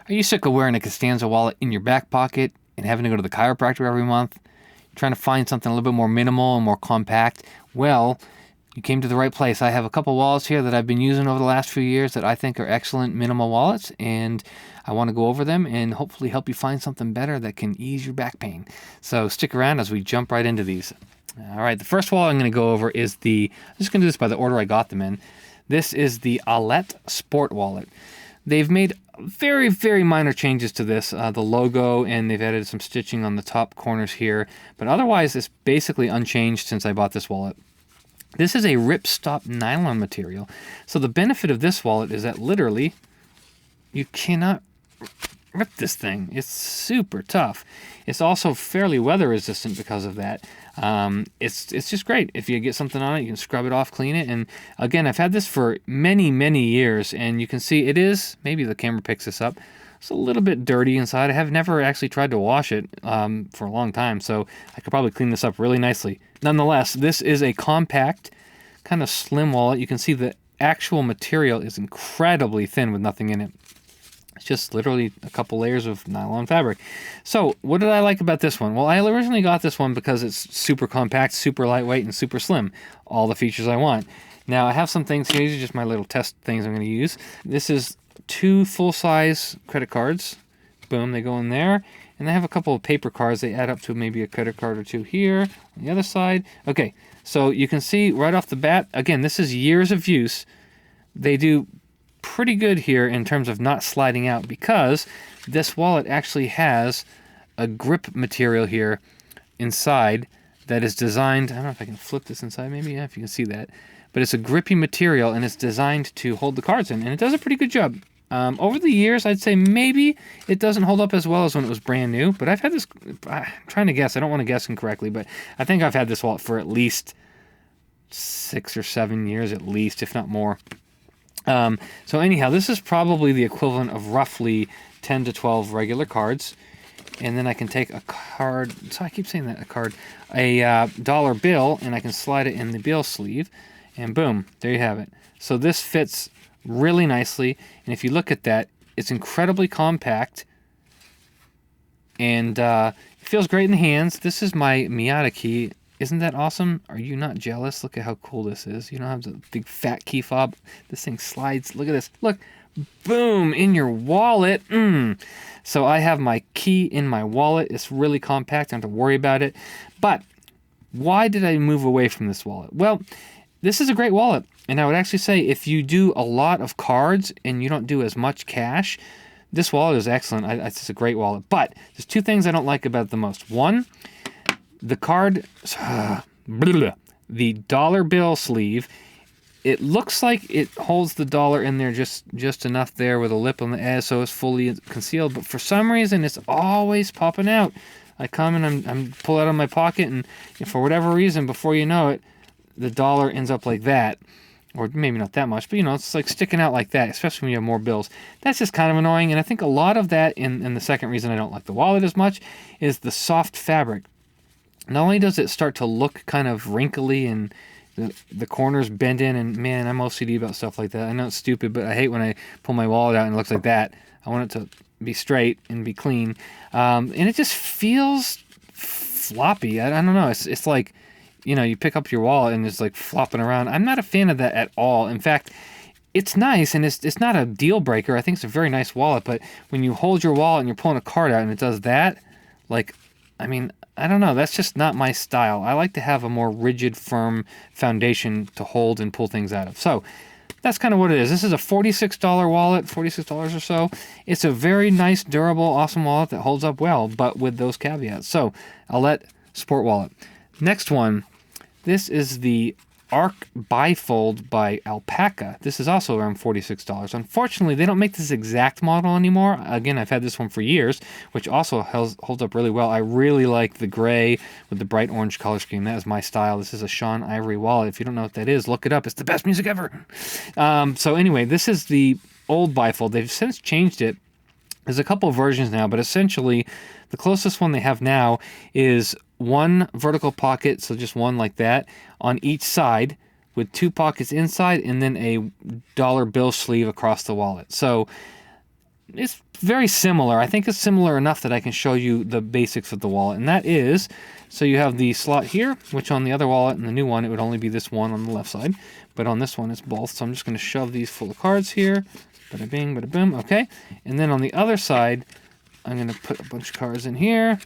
Are you sick of wearing a Costanza wallet in your back pocket and having to go to the chiropractor every month? Trying to find something a little bit more minimal and more compact? Well, you came to the right place. I have a couple wallets here that I've been using over the last few years that I think are excellent minimal wallets, and I want to go over them and hopefully help you find something better that can ease your back pain. So stick around as we jump right into these. All right, the first wallet I'm going to go over is I'm just going to do this by the order I got them in. This is the Allett Sport wallet. They've made very, very minor changes to this, the logo, and they've added some stitching on the top corners here. But otherwise, it's basically unchanged since I bought this wallet. This is a ripstop nylon material. So the benefit of this wallet is that literally you cannot rip this thing. It's super tough. It's also fairly weather resistant because of that. It's just great. If you get something on it, you can scrub it off, clean it. And again, I've had this for many, many years, and you can see it is, maybe the camera picks this up, it's a little bit dirty inside. I have never actually tried to wash it for a long time, so I could probably clean this up really nicely. Nonetheless, this is a compact, kind of slim wallet. You can see the actual material is incredibly thin with nothing in it. It's just literally a couple layers of nylon fabric. So what did I like about this one? Well, I originally got this one because it's super compact, super lightweight, and super slim. All the features I want. Now, I have some things here. These are just my little test things I'm going to use. This is 2 full-size credit cards. Boom, they go in there. And I have a couple of paper cards. They add up to maybe a credit card or two here on the other side. Okay, so you can see right off the bat, again, this is years of use. They do pretty good here in terms of not sliding out because this wallet actually has a grip material here inside that is designed, I don't know if I can flip this inside maybe, yeah, if you can see that, but it's a grippy material and it's designed to hold the cards in, and it does a pretty good job. Over the years, I'd say maybe it doesn't hold up as well as when it was brand new, but I've had this, I'm trying to guess, I don't want to guess incorrectly, but I think I've had this wallet for at least 6 or 7 years at least, if not more. So anyhow, this is probably the equivalent of roughly 10 to 12 regular cards. And then I can take a card, so I keep saying that, a dollar bill, and I can slide it in the bill sleeve, and boom, there you have it. So this fits really nicely, and if you look at that, it's incredibly compact, and it feels great in the hands. This is my Miata key. Isn't that awesome? Are you not jealous? Look at how cool this is. You don't have the big fat key fob. This thing slides. Look at this. Look. Boom. In your wallet. So I have my key in my wallet. It's really compact. I don't have to worry about it. But why did I move away from this wallet? Well, this is a great wallet. And I would actually say if you do a lot of cards and you don't do as much cash, this wallet is excellent. It's a great wallet. But there's 2 things I don't like about it the most. One, the card, the dollar bill sleeve, it looks like it holds the dollar in there just enough there with a lip on the edge so it's fully concealed, but for some reason it's always popping out. I come and I'm pull it out of my pocket, and for whatever reason, before you know it, the dollar ends up like that. Or maybe not that much, but it's like sticking out like that, especially when you have more bills. That's just kind of annoying, and I think a lot of that, and the second reason I don't like the wallet as much, is the soft fabric. Not only does it start to look kind of wrinkly and the corners bend in, and man, I'm OCD about stuff like that. I know it's stupid, but I hate when I pull my wallet out and it looks like that. I want it to be straight and be clean. And it just feels floppy. I don't know. It's like, you pick up your wallet and it's like flopping around. I'm not a fan of that at all. In fact, it's nice and it's not a deal breaker. I think it's a very nice wallet, but when you hold your wallet and you're pulling a card out and it does that, I don't know. That's just not my style. I like to have a more rigid, firm foundation to hold and pull things out of. So that's kind of what it is. This is a $46 wallet, $46 or so. It's a very nice, durable, awesome wallet that holds up well, but with those caveats. So Allett Sport wallet. Next one, this is the Ark Bifold by Alpaka. This is also around $46. Unfortunately, they don't make this exact model anymore. Again, I've had this one for years, which also holds up really well. I really like the gray with the bright orange color scheme. That is my style. This is a Sean Ivory wallet. If you don't know what that is, look it up. It's the best music ever. So anyway, this is the old Bifold. They've since changed it. There's a couple of versions now, but essentially the closest one they have now is one vertical pocket, so just one like that, on each side with 2 pockets inside and then a dollar bill sleeve across the wallet. So it's very similar. I think it's similar enough that I can show you the basics of the wallet, and that is, so you have the slot here, which on the other wallet and the new one, it would only be this one on the left side, but on this one it's both. So I'm just going to shove these full of cards here. Bada bing, bada boom. Okay, and then on the other side, I'm going to put a bunch of cards in here.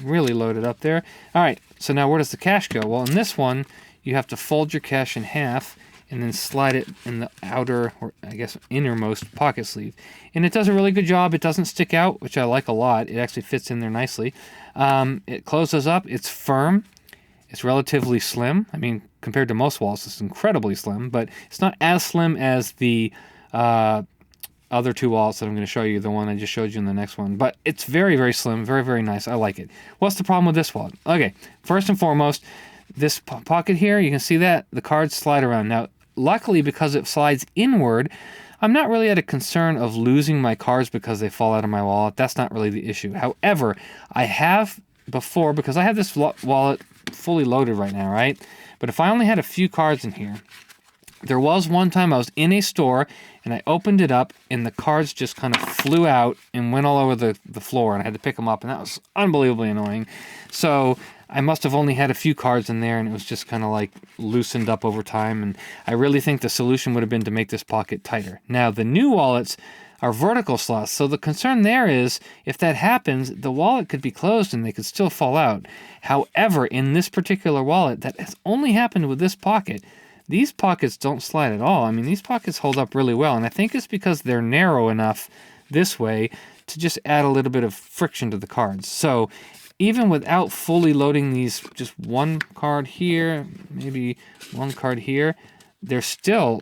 Really load it up there. All right, so now where does the cash go? Well, in this one, you have to fold your cash in half and then slide it in the outer, or I guess innermost pocket sleeve. And it does a really good job. It doesn't stick out, which I like a lot. It actually fits in there nicely. It closes up. It's firm. It's relatively slim. I mean, compared to most wallets, it's incredibly slim, but it's not as slim as the other two wallets that I'm going to show you, the one I just showed you in the next one. But it's very, very slim, very, very nice. I like it. What's the problem with this wallet? Okay, first and foremost, this pocket here, you can see that the cards slide around. Now, luckily, because it slides inward, I'm not really at a concern of losing my cards because they fall out of my wallet. That's not really the issue. However, I have before, because I have this wallet fully loaded right now, right? But if I only had a few cards in here, there was one time I was in a store and I opened it up and the cards just kind of flew out and went all over the floor, and I had to pick them up, and that was unbelievably annoying. So I must have only had a few cards in there, and it was just kind of like loosened up over time, and I really think the solution would have been to make this pocket tighter. Now, the new wallets are vertical slots, so the concern there is if that happens, the wallet could be closed and they could still fall out. However, in this particular wallet, that has only happened with this pocket. These pockets don't slide at all. I mean, these pockets hold up really well, and I think it's because they're narrow enough this way to just add a little bit of friction to the cards. So even without fully loading these, just one card here, maybe one card here, they're still,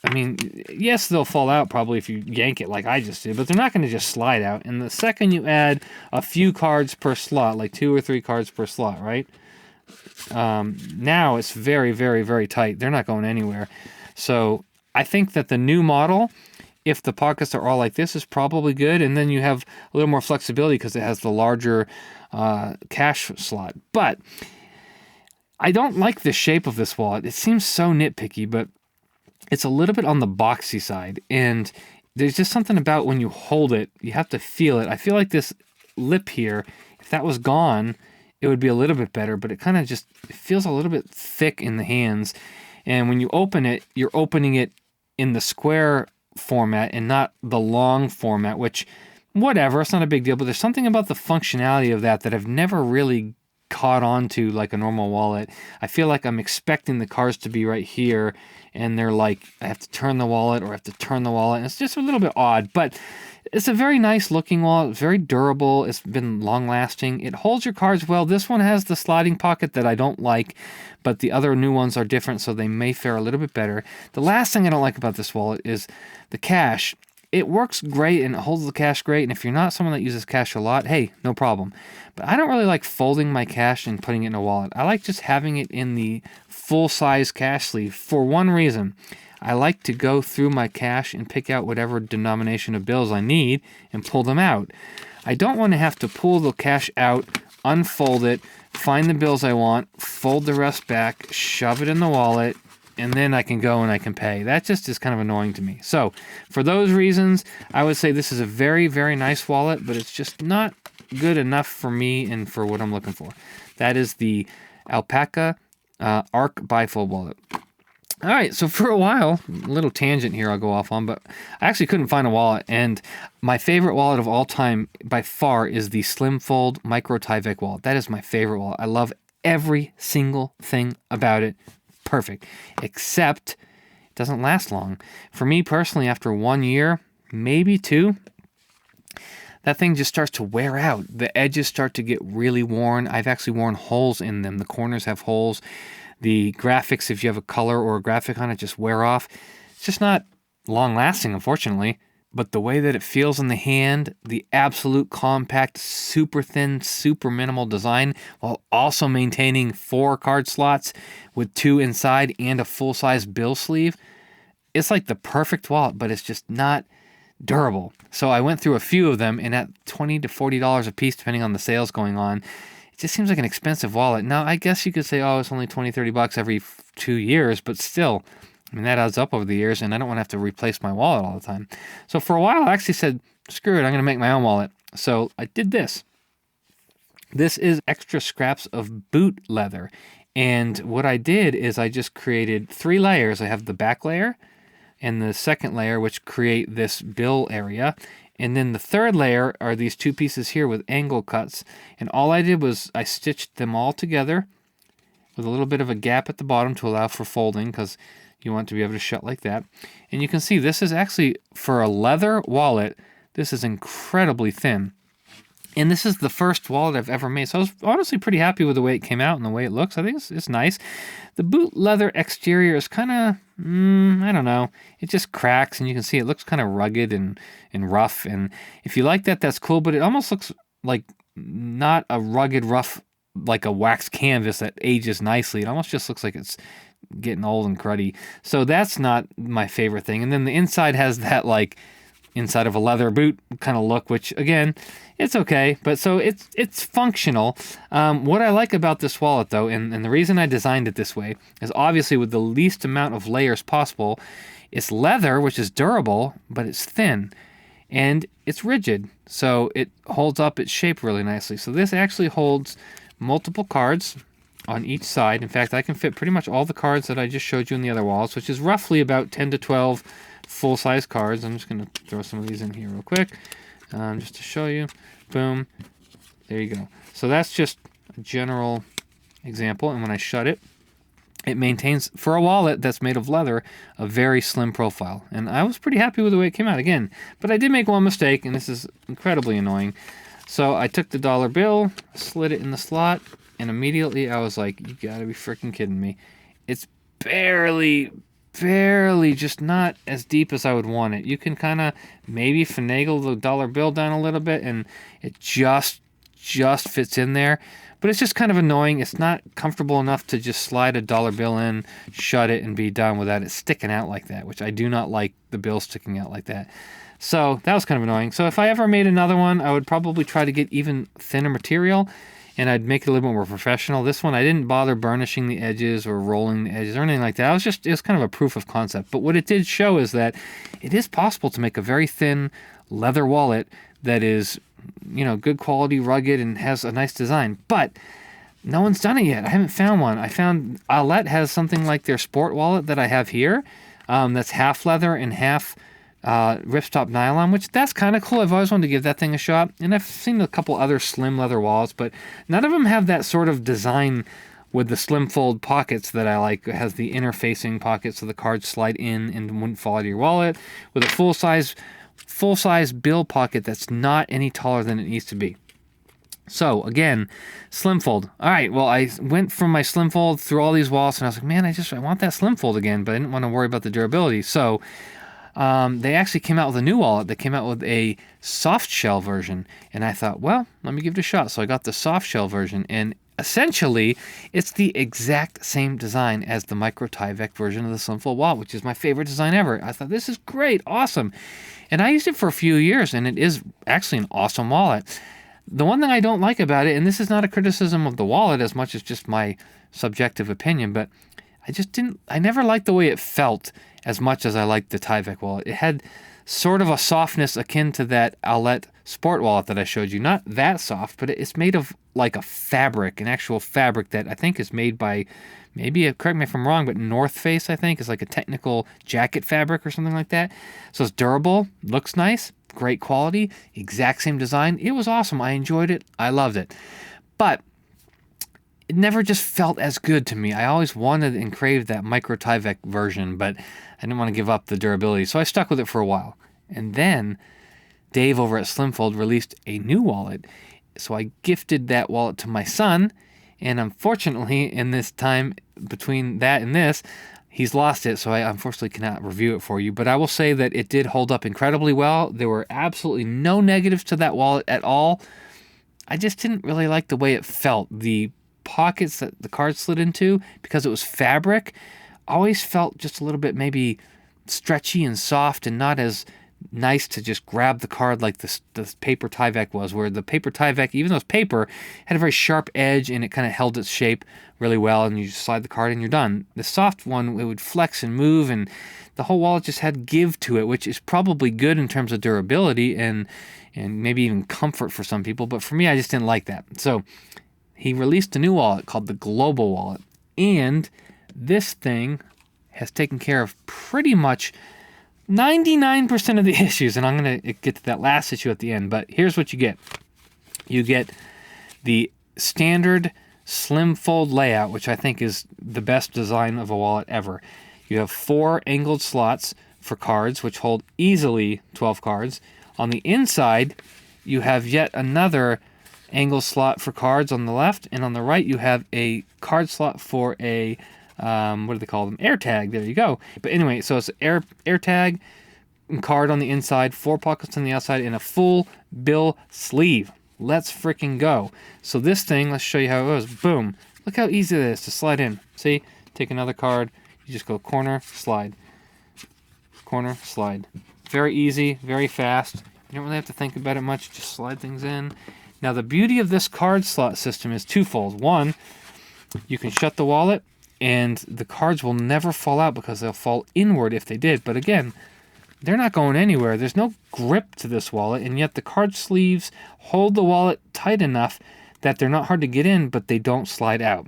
I mean, yes, they'll fall out probably if you yank it like I just did, but they're not going to just slide out. And the second you add a few cards per slot, like 2 or 3 cards per slot, right? Now it's very, very, very tight. They're not going anywhere. So I think that the new model, if the pockets are all like this, is probably good. And then you have a little more flexibility because it has the larger cash slot. But I don't like the shape of this wallet. It seems so nitpicky, but it's a little bit on the boxy side. And there's just something about when you hold it, you have to feel it. I feel like this lip here, if that was gone, it would be a little bit better, but it kind of just, it feels a little bit thick in the hands. And when you open it, you're opening it in the square format and not the long format, which, whatever, it's not a big deal, but there's something about the functionality of that I've never really caught on to like a normal wallet. I feel like I'm expecting the cards to be right here, and they're like, I have to turn the wallet or I have to turn the wallet. And it's just a little bit odd, but it's a very nice looking wallet. It's very durable. It's been long lasting. It holds your cards well. This one has the sliding pocket that I don't like, but the other new ones are different, so they may fare a little bit better. The last thing I don't like about this wallet is the cash. It works great and it holds the cash great, and if you're not someone that uses cash a lot, hey, no problem. But I don't really like folding my cash and putting it in a wallet. I like just having it in the full-size cash sleeve for one reason. I like to go through my cash and pick out whatever denomination of bills I need and pull them out. I don't want to have to pull the cash out, unfold it, find the bills I want, fold the rest back, shove it in the wallet, and then I can go and I can pay. That just is kind of annoying to me. So for those reasons, I would say this is a very, very nice wallet, but it's just not good enough for me and for what I'm looking for. That is the Alpaka Ark Bifold wallet. All right, so for a while, a little tangent here I'll go off on, but I actually couldn't find a wallet, and my favorite wallet of all time by far is the Slimfold Micro Tyvek wallet. That is my favorite wallet. I love every single thing about it. Perfect, except it doesn't last long. For me personally, after 1 year, maybe 2, that thing just starts to wear out. The edges start to get really worn. I've actually worn holes in them. The corners have holes. The graphics, if you have a color or a graphic on it, just wear off. It's just not long lasting, unfortunately. But the way that it feels in the hand, the absolute compact, super thin, super minimal design, while also maintaining 4 card slots with 2 inside and a full-size bill sleeve, it's like the perfect wallet, but it's just not durable. So I went through a few of them, and at $20 to $40 a piece, depending on the sales going on, it just seems like an expensive wallet. Now, I guess you could say, oh, it's only $20, $30 every 2 years, but still, I mean, that adds up over the years, and I don't want to have to replace my wallet all the time. So for a while, I actually said, screw it, I'm going to make my own wallet. So I did this. This is extra scraps of boot leather. And what I did is I just created 3 layers. I have the back layer and the second layer, which create this bill area. And then the third layer are these 2 pieces here with angle cuts. And all I did was I stitched them all together with a little bit of a gap at the bottom to allow for folding, because you want to be able to shut like that. And you can see this is actually, for a leather wallet, this is incredibly thin. And this is the first wallet I've ever made. So I was honestly pretty happy with the way it came out and the way it looks. I think it's nice. The boot leather exterior is kind of, I don't know. It just cracks, and you can see it looks kind of rugged and rough. And if you like that, that's cool. But it almost looks like not a rugged, rough, like a wax canvas that ages nicely. It almost just looks like it's getting old and cruddy. So that's not my favorite thing. And then the inside has that like inside of a leather boot kind of look, which again, it's okay, but so it's functional. What I like about this wallet though, and the reason I designed it this way, is obviously with the least amount of layers possible. It's leather, which is durable, but it's thin and it's rigid, so it holds up its shape really nicely. So this actually holds multiple cards on each side. In fact, I can fit pretty much all the cards that I just showed you in the other wallets, which is roughly about 10 to 12 full-size cards. I'm just going to throw some of these in here real quick, just to show you. Boom. There you go. So that's just a general example. And when I shut it, it maintains, for a wallet that's made of leather, a very slim profile. And I was pretty happy with the way it came out again. But I did make one mistake, and this is incredibly annoying. So I took the dollar bill, slid it in the slot, and immediately I was like, you gotta be freaking kidding me. It's barely just not as deep as I would want it. You can kind of maybe finagle the dollar bill down a little bit, and it just fits in there. But it's just kind of annoying. It's not comfortable enough to just slide a dollar bill in, shut it, and be done without it sticking out like that, which I do not like the bill sticking out like that. So that was kind of annoying. So if I ever made another one, I would probably try to get even thinner material, and I'd make it a little bit more professional. This one, I didn't bother burnishing the edges or rolling the edges or anything like that. It was kind of a proof of concept. But what it did show is that it is possible to make a very thin leather wallet that is, good quality, rugged, and has a nice design. But no one's done it yet. I haven't found one. I found Allett has something like their sport wallet that I have here, that's half leather and half ripstop nylon, which that's kind of cool. I've always wanted to give that thing a shot, and I've seen a couple other slim leather wallets, but none of them have that sort of design with the Slimfold pockets that I like. It has the interfacing pockets so the cards slide in and wouldn't fall out of your wallet, with a full-size bill pocket that's not any taller than it needs to be. So again, Slimfold. All right, well, I went from my Slimfold through all these wallets, and I was like, man, I want that Slimfold again, but I didn't want to worry about the durability. So they actually came out with a new wallet. They came out with a Softshell version, and I thought, well, let me give it a shot. So I got the Softshell version, and essentially, it's the exact same design as the Micro Tyvek version of the Slimfold wallet, which is my favorite design ever. I thought, this is great, awesome. And I used it for a few years, and it is actually an awesome wallet. The one thing I don't like about it, and this is not a criticism of the wallet as much as just my subjective opinion, but I never liked the way it felt as much as I liked the Tyvek wallet. It had sort of a softness akin to that Allett Sport wallet that I showed you. Not that soft, but it's made of like a fabric, an actual fabric that I think is made by, maybe, correct me if I'm wrong, but North Face, I think, is like a technical jacket fabric or something like that. So it's durable, looks nice, great quality, exact same design. It was awesome. I enjoyed it. I loved it. But it never just felt as good to me. I always wanted and craved that Micro Tyvek version, but I didn't want to give up the durability, so I stuck with it for a while. And then Dave over at Slimfold released a new wallet, so I gifted that wallet to my son, and unfortunately, in this time between that and this, he's lost it, so I unfortunately cannot review it for you. But I will say that it did hold up incredibly well. There were absolutely no negatives to that wallet at all. I just didn't really like the way it felt. The pockets that the card slid into, because it was fabric, always felt just a little bit maybe stretchy and soft and not as nice to just grab the card like the paper Tyvek was, where the paper Tyvek, even though it's paper, had a very sharp edge and it kind of held its shape really well, and you just slide the card and you're done. The soft one, it would flex and move, and the whole wallet just had give to it, which is probably good in terms of durability and maybe even comfort for some people, but for me, I just didn't like that. So he released a new wallet called the Global Wallet, and this thing has taken care of pretty much 99% of the issues, and I'm going to get to that last issue at the end, but here's what you get. You get the standard Slimfold layout, which I think is the best design of a wallet ever. You have 4 angled slots for cards, which hold easily 12 cards. On the inside, you have yet another angle slot for cards on the left, and on the right, you have a card slot for a what do they call them? Air tag. There you go. But anyway, so it's air tag, card on the inside, 4 pockets on the outside, and a full bill sleeve. Let's freaking go. So this thing, let's show you how it goes. Boom. Look how easy it is to slide in. See? Take another card. You just go corner, slide. Corner, slide. Very easy, very fast. You don't really have to think about it much. Just slide things in. Now, the beauty of this card slot system is twofold. One, you can shut the wallet, and the cards will never fall out because they'll fall inward if they did. But again, they're not going anywhere. There's no grip to this wallet, and yet the card sleeves hold the wallet tight enough that they're not hard to get in, but they don't slide out.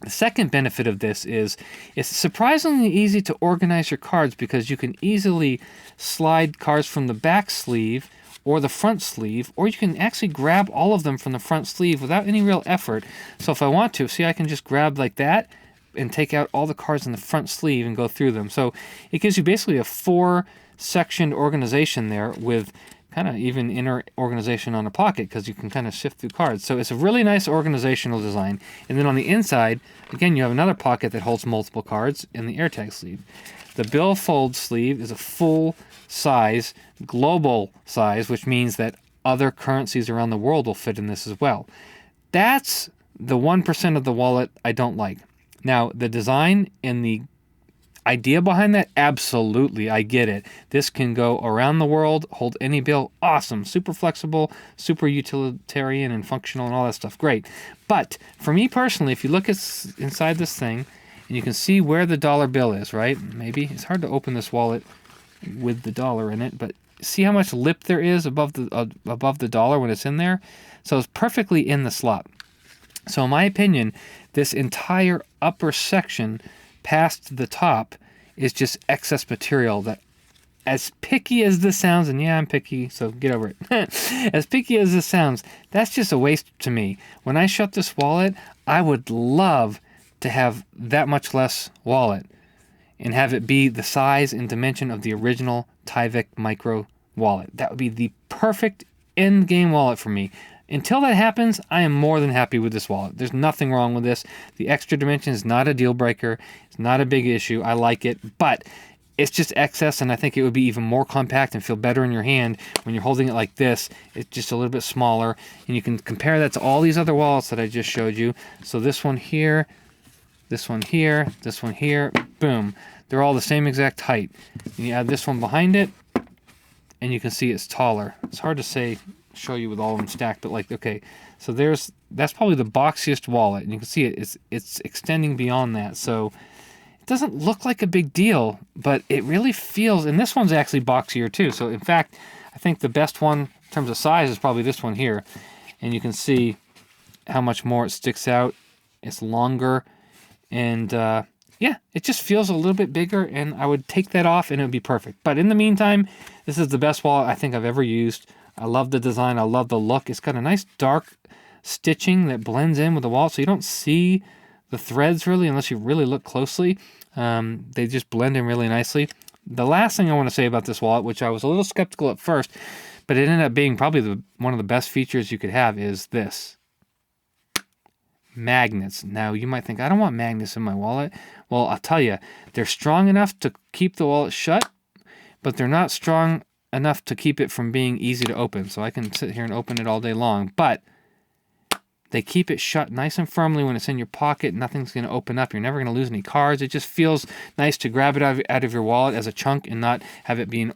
The second benefit of this is it's surprisingly easy to organize your cards because you can easily slide cards from the back sleeve or the front sleeve, or you can actually grab all of them from the front sleeve without any real effort. So if I want to, see, I can just grab like that and take out all the cards in the front sleeve and go through them. So it gives you basically a 4-sectioned organization there with kind of even inner organization on a pocket because you can kind of shift through cards. So it's a really nice organizational design. And then on the inside, again, you have another pocket that holds multiple cards in the AirTag sleeve. The Bifold sleeve is a full size, global size, which means that other currencies around the world will fit in this as well. That's the 1% of the wallet I don't like. Now, the design and the idea behind that, absolutely, I get it. This can go around the world, hold any bill, awesome, super flexible, super utilitarian and functional and all that stuff, great. But for me personally, if you look inside this thing, and you can see where the dollar bill is, right? Maybe it's hard to open this wallet with the dollar in it, but see how much lip there is above the dollar when it's in there? So it's perfectly in the slot. So in my opinion, this entire upper section past the top is just excess material that, as picky as this sounds, and yeah, I'm picky, so get over it. As picky as this sounds, that's just a waste to me. When I shut this wallet, I would love to have that much less wallet and have it be the size and dimension of the original Tyvek Micro wallet. That would be the perfect end game wallet for me. Until that happens, I am more than happy with this wallet. There's nothing wrong with this. The extra dimension is not a deal breaker. It's not a big issue. I like it, but it's just excess, and I think it would be even more compact and feel better in your hand when you're holding it like this. It's just a little bit smaller, and you can compare that to all these other wallets that I just showed you. So this one here, this one here, this one here, boom. They're all the same exact height. And you add this one behind it, and you can see it's taller. It's hard to show you with all of them stacked, but like, okay, so that's probably the boxiest wallet, and you can see it's extending beyond that. So it doesn't look like a big deal, but it really feels, and this one's actually boxier too. So in fact, I think the best one in terms of size is probably this one here, and you can see how much more it sticks out. It's longer, and yeah, it just feels a little bit bigger, and I would take that off and it would be perfect. But in the meantime, this is the best wallet I think I've ever used. I love the design. I love the look. It's got a nice dark stitching that blends in with the wallet, so you don't see the threads really unless you really look closely. They just blend in really nicely. The last thing I want to say about this wallet, which I was a little skeptical at first, but it ended up being probably one of the best features you could have, is this. Magnets. Now, you might think, I don't want magnets in my wallet. Well, I'll tell you, they're strong enough to keep the wallet shut, but they're not strong enough to keep it from being easy to open. So I can sit here and open it all day long, but They keep it shut nice and firmly when it's in your pocket. Nothing's going to open up. You're never going to lose any cards. It just feels nice to grab it out of your wallet as a chunk and not have it being,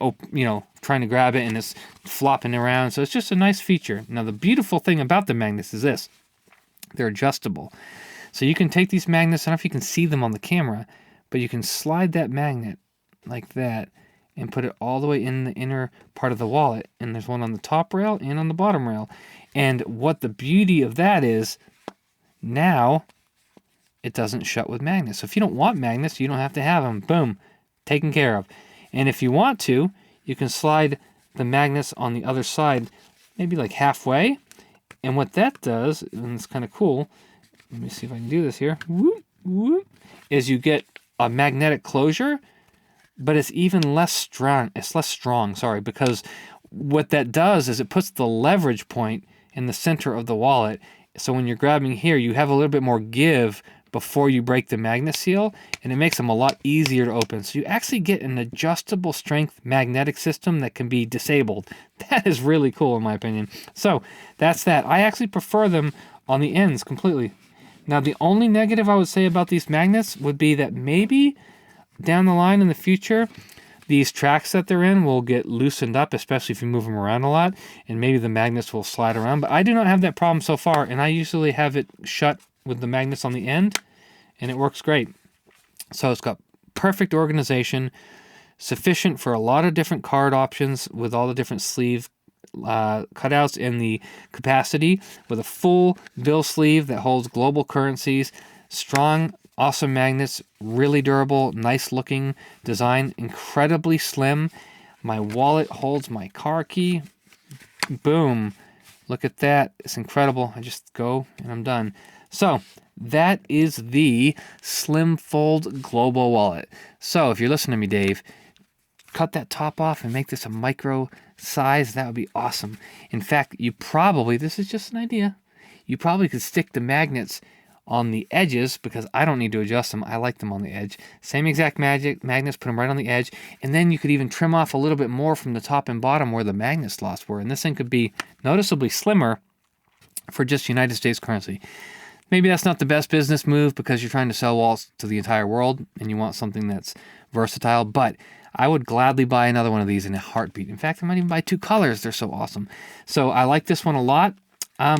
trying to grab it and it's flopping around. So it's just a nice feature. Now, the beautiful thing about the magnets is this. They're adjustable. So you can take these magnets, I don't know if you can see them on the camera, but you can slide that magnet like that and put it all the way in the inner part of the wallet. And there's one on the top rail and on the bottom rail. And what the beauty of that is, now it doesn't shut with magnets. So if you don't want magnets, you don't have to have them. Boom, taken care of. And if you want to, you can slide the magnets on the other side, maybe like halfway. And what that does, and it's kind of cool, let me see if I can do this here, whoop, whoop, is you get a magnetic closure, but it's even less strong. It's less strong, sorry, because what that does is it puts the leverage point in the center of the wallet. So when you're grabbing here, you have a little bit more give before you break the magnet seal, and it makes them a lot easier to open. So you actually get an adjustable strength magnetic system that can be disabled. That is really cool in my opinion. So that's that. I actually prefer them on the ends completely. Now the only negative I would say about these magnets would be that maybe down the line in the future, these tracks that they're in will get loosened up, especially if you move them around a lot, and maybe the magnets will slide around. But I do not have that problem so far, and I usually have it shut with the magnets on the end, and it works great. So it's got perfect organization, sufficient for a lot of different card options with all the different sleeve cutouts and the capacity, with a full bill sleeve that holds global currencies, strong, awesome magnets, really durable, nice looking design, incredibly slim. My wallet holds my car key. Boom. Look at that. It's incredible. I just go and I'm done. So that is the Slimfold Global wallet. So if you're listening to me, Dave, cut that top off and make this a micro size. That would be awesome. In fact, you probably, this is just an idea, you probably could stick the magnets on the edges, because I don't need to adjust them. I like them on the edge. Same exact magnets, put them right on the edge, and then you could even trim off a little bit more from the top and bottom where the magnet slots were, and this thing could be noticeably slimmer for just United States currency. Maybe that's not the best business move because you're trying to sell wallets to the entire world and you want something that's versatile, but I would gladly buy another one of these in a heartbeat. In fact, I might even buy 2 colors. They're so awesome. So I like this one a lot.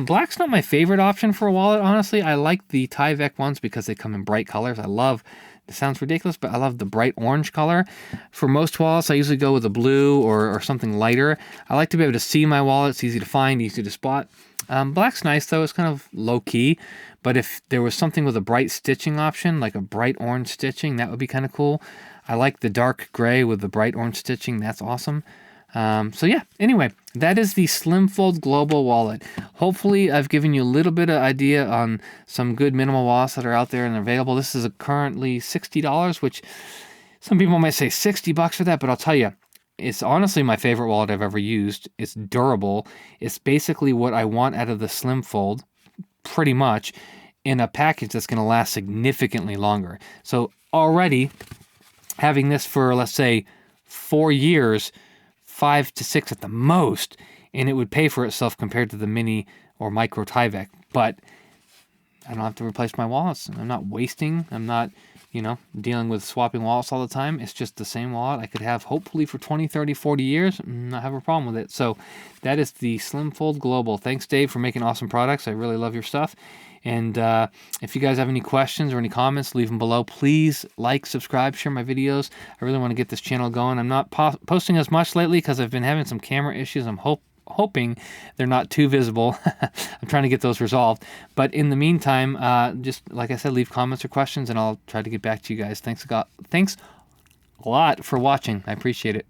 Black's not my favorite option for a wallet, honestly. I like the Tyvek ones because they come in bright colors. I love, it sounds ridiculous, but I love the bright orange color. For most wallets, I usually go with a blue or something lighter. I like to be able to see my wallet. It's easy to find, easy to spot. Black's nice though. It's kind of low key, but if there was something with a bright stitching option, like a bright orange stitching, that would be kind of cool. I like the dark gray with the bright orange stitching. That's awesome. So yeah, anyway, that is the Slimfold Global wallet. Hopefully I've given you a little bit of idea on some good minimal wallets that are out there and available. This is currently $60, which some people might say $60 for that, but I'll tell you, it's honestly my favorite wallet I've ever used. It's durable. It's basically what I want out of the Slimfold, pretty much, in a package that's going to last significantly longer. So already having this for, let's say, 4 years, 5 to 6 at the most, and it would pay for itself compared to the mini or micro Tyvek. But I don't have to replace my wallets. I'm not wasting. I'm not, dealing with swapping wallets all the time. It's just the same wallet I could have hopefully for 20, 30, 40 years and not have a problem with it. So that is the Slimfold Global. Thanks, Dave, for making awesome products. I really love your stuff. And if you guys have any questions or any comments, leave them below. Please like, subscribe, share my videos. I really want to get this channel going. I'm not posting as much lately because I've been having some camera issues. I'm hoping they're not too visible. I'm trying to get those resolved. But in the meantime, just like I said, leave comments or questions, and I'll try to get back to you guys. Thanks a lot for watching. I appreciate it.